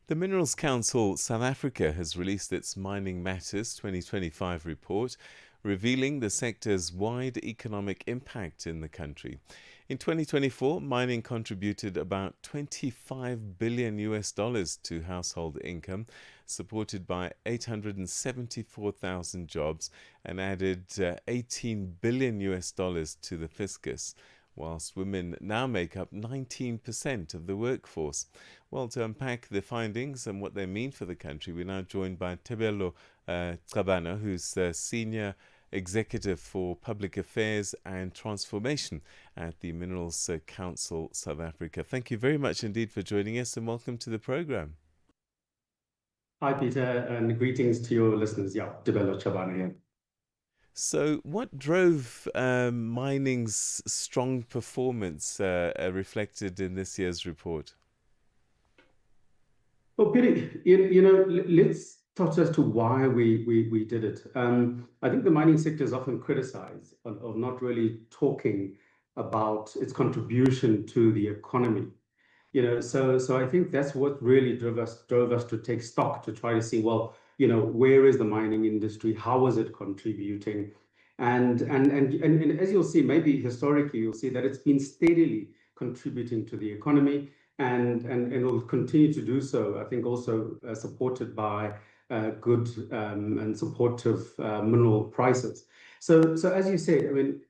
The Minerals Council South Africa has released its Mining Matters 2025 report, revealing the sector's wide economic impact in the country. In 2024, mining contributed about 25 billion US dollars to household income, supported by 874,000 jobs, and added 18 billion US dollars to the fiscus, whilst women now make up 19% of the workforce. Well, to unpack the findings and what they mean for the country, we're now joined by Tebello Chabana, who's the Senior Executive for Public Affairs and Transformation at the Minerals Council South Africa. Thank you very much indeed for joining us and welcome to the program. Hi, Peter, and greetings to your listeners. Yeah, Tebello Chabana here. So, what drove mining's strong performance reflected in this year's report? Well, Peter, let's talk as to why we did it. I think the mining sector is often criticized of not really talking about its contribution to the economy. So I think that's what really drove us to take stock to try to see, well, where is the mining industry? How is it contributing? And as you'll see, maybe historically, you'll see that it's been steadily contributing to the economy and will continue to do so. I think also supported by good and supportive mineral prices. So as you say, I mean,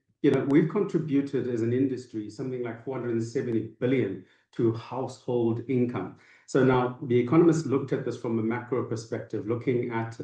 we've contributed as an industry something like 470 billion to household income. So now the economists looked at this from a macro perspective, looking at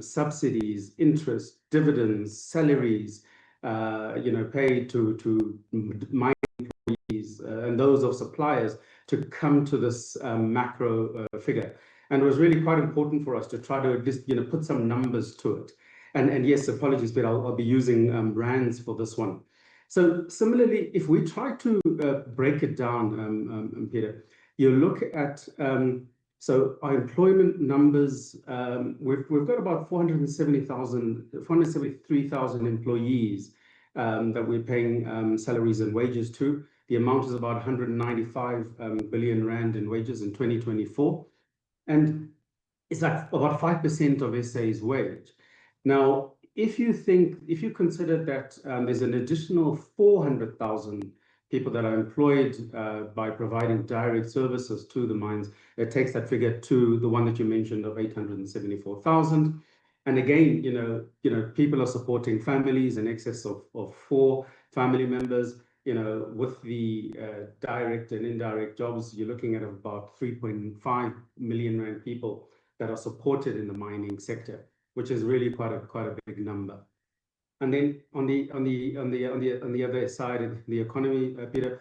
subsidies, interest, dividends, salaries, paid to mining employees and those of suppliers to come to this macro figure. And it was really quite important for us to try to just put some numbers to it. And yes, apologies, but I'll be using rands for this one. So similarly, if we try to break it down, Peter, you look at so our employment numbers. We've got about 473,000 employees that we're paying salaries and wages to. The amount is about 195 billion rand in wages in 2024, and it's like about 5% of SA's wage. Now, if you consider that there's an additional 400,000 people that are employed by providing direct services to the mines, it takes that figure to the one that you mentioned of 874,000. And again, people are supporting families in excess of 4 family members. With the direct and indirect jobs, you're looking at about 3.5 million rand people that are supported in the mining sector, which is really quite a big number. And then on the other side of the economy, Peter,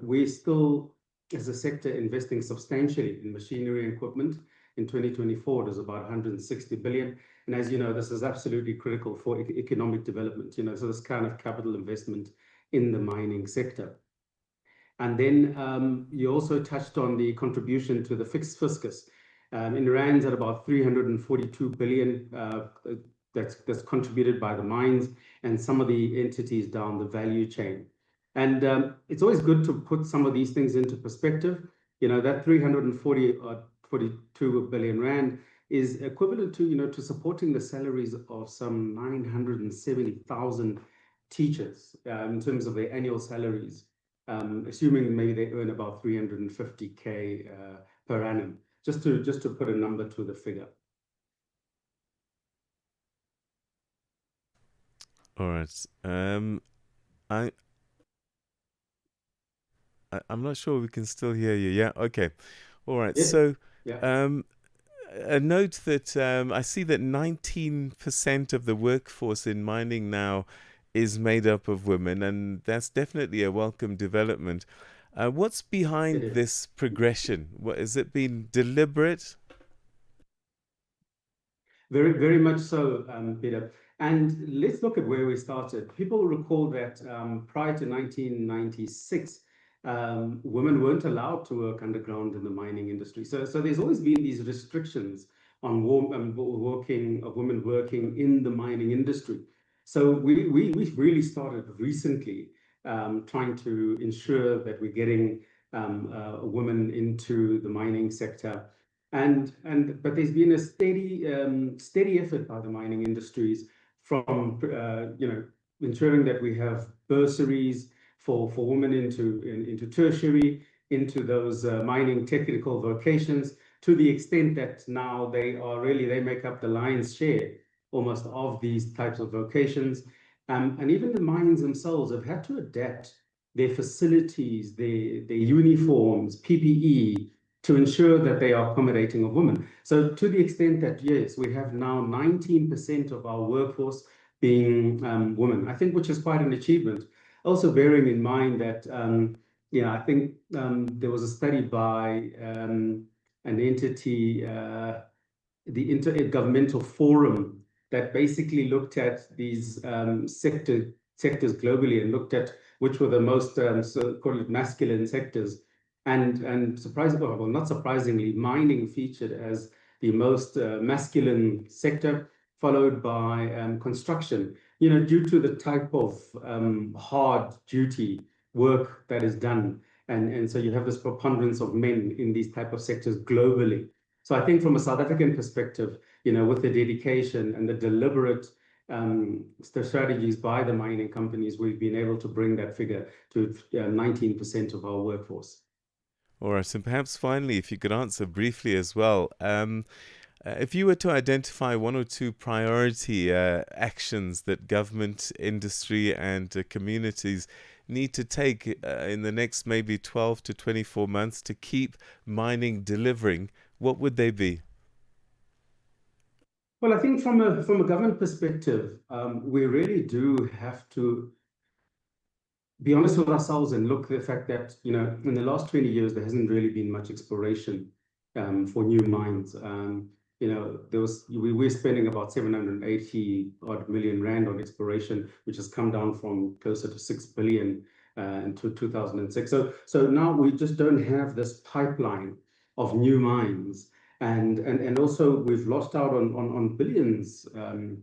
we're still, as a sector, investing substantially in machinery and equipment. In 2024, it was about 160 billion. And as you know, this is absolutely critical for economic development, so this kind of capital investment in the mining sector. And then you also touched on the contribution to the fixed fiscus. In rands at about 342 billion that's contributed by the mines and some of the entities down the value chain. And it's always good to put some of these things into perspective. That 342 billion rand is equivalent to supporting the salaries of some 970,000 teachers in terms of their annual salaries, assuming maybe they earn about 350K per annum. Just to put a number to the figure. All right. I'm not sure we can still hear you. Yeah. Okay. All right. Yes. So, Yeah. a note that I see that 19% of the workforce in mining now is made up of women, and that's definitely a welcome development. What's behind this progression? Has it been deliberate? Very, very much so, Peter. And let's look at where we started. People recall that prior to 1996, women weren't allowed to work underground in the mining industry. So there's always been these restrictions on women working in the mining industry. So we really started recently trying to ensure that we're getting women into the mining sector. But there's been a steady effort by the mining industries from ensuring that we have bursaries for women into tertiary, into those mining technical vocations, to the extent that now they make up the lion's share almost of these types of vocations. And even the mines themselves have had to adapt their facilities, their uniforms, PPE, to ensure that they are accommodating of women. So to the extent that, yes, we have now 19% of our workforce being women, I think, which is quite an achievement. Also bearing in mind that, I think there was a study by an entity, the Intergovernmental Forum, that basically looked at these sectors globally and looked at which were the most call it masculine sectors. And surprisingly, well, not surprisingly, mining featured as the most masculine sector, followed by construction. Due to the type of hard duty work that is done, and so you have this preponderance of men in these type of sectors globally. So I think from a South African perspective, with the dedication and the deliberate strategies by the mining companies, we've been able to bring that figure to 19% of our workforce. All right, and perhaps finally, if you could answer briefly as well, if you were to identify one or two priority actions that government, industry, and communities need to take in the next maybe 12 to 24 months to keep mining delivering, what would they be? Well, I think from a government perspective, we really do have to be honest with ourselves and look at the fact that, in the last 20 years, there hasn't really been much exploration for new mines. We're spending about 780 odd million rand on exploration, which has come down from closer to 6 billion in 2006. So now we just don't have this pipeline of new mines. And also we've lost out on billions, on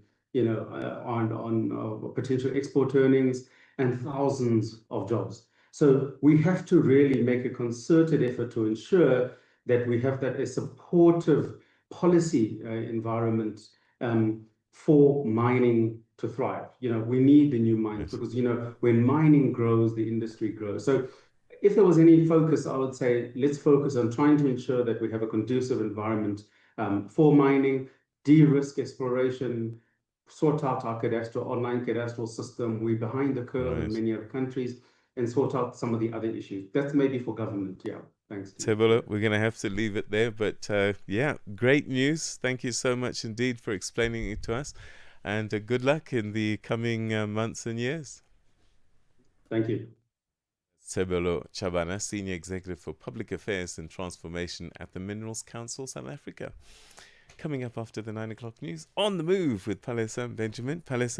potential export earnings and thousands of jobs. So we have to really make a concerted effort to ensure that we have a supportive policy environment for mining to thrive. We need the new mines Yes. because, when mining grows, the industry grows. So if there was any focus, I would say let's focus on trying to ensure that we have a conducive environment for mining, de-risk exploration, sort out our online cadastral system. We're behind the curve in Right. many other countries, and sort out some of the other issues. That's maybe for government. Yeah. Thanks, Steve. Yeah. Tebello, we're going to have to leave it there. But yeah, great news. Thank you so much indeed for explaining it to us. And good luck in the coming months and years. Thank you. Tebello Chabana, Senior Executive for Public Affairs and Transformation at the Minerals Council, South Africa. Coming up after the 9 o'clock news, On the Move with Palesa Benjamin. Palesa